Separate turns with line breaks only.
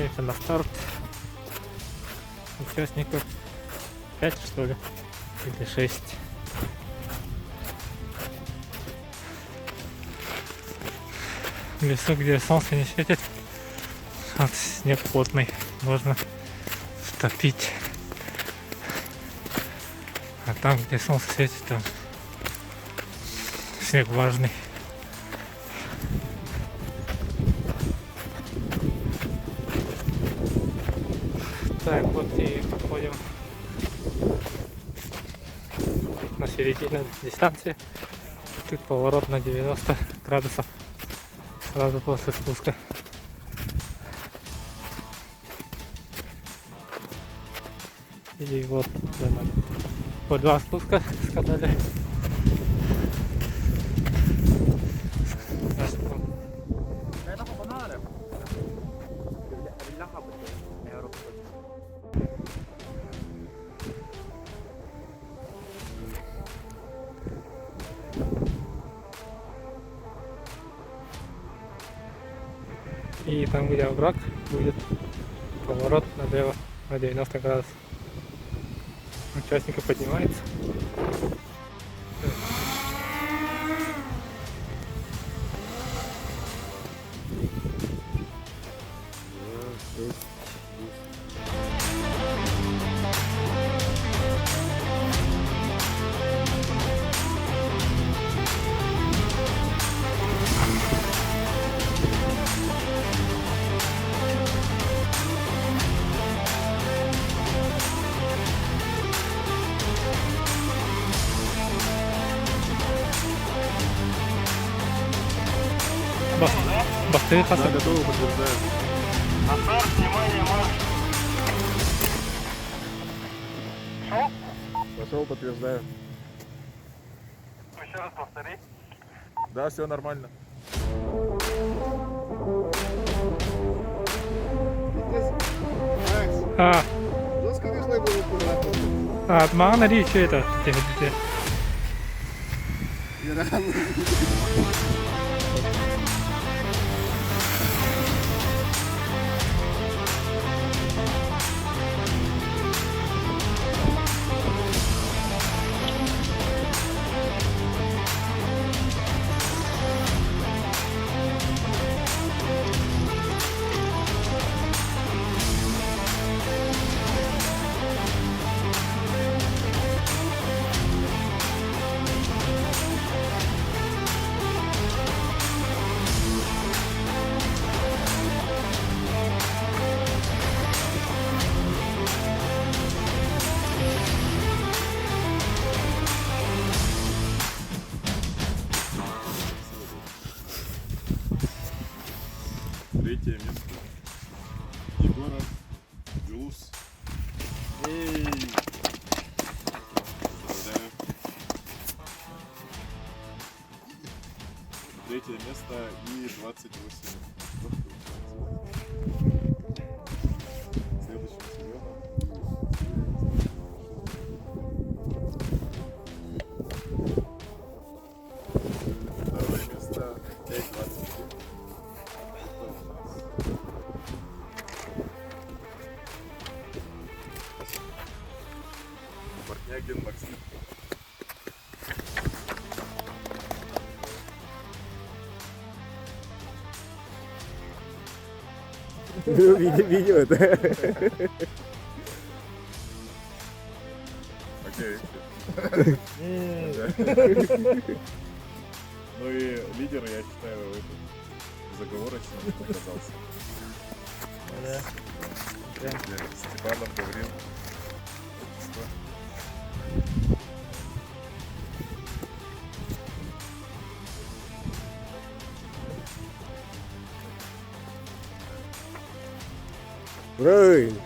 Отправимся на старт. Участников 5, что ли, или 6. В лесу, где солнце не светит, снег плотный, можно втопить. А там, где солнце светит, там снег влажный. Так, вот и подходим на середину дистанции. Тут поворот на 90 градусов сразу после спуска. И вот по 2 спуска сказали. И там, где овраг, будет поворот налево на 90 градусов. Участника поднимается. Бахты, Хасан.
Да, готовы, подтверждаю.
Назар, внимание, марш! Шел?
Пошел, подтверждаю.
Еще раз повтори.
Да, все нормально.
А,
Ну, скажи, что я буду аккуратно.
Атман, или что это?
Третье место. Егоров, Джулус. Эй! Поздравляю. Третье место и 28. Следующий Серега. Второе место 5,27. Портнягин Максим.
Видео это.
Окей. Ну и лидер, я считаю, заговорочным оказался. Степанов Гаврил.
Правильно.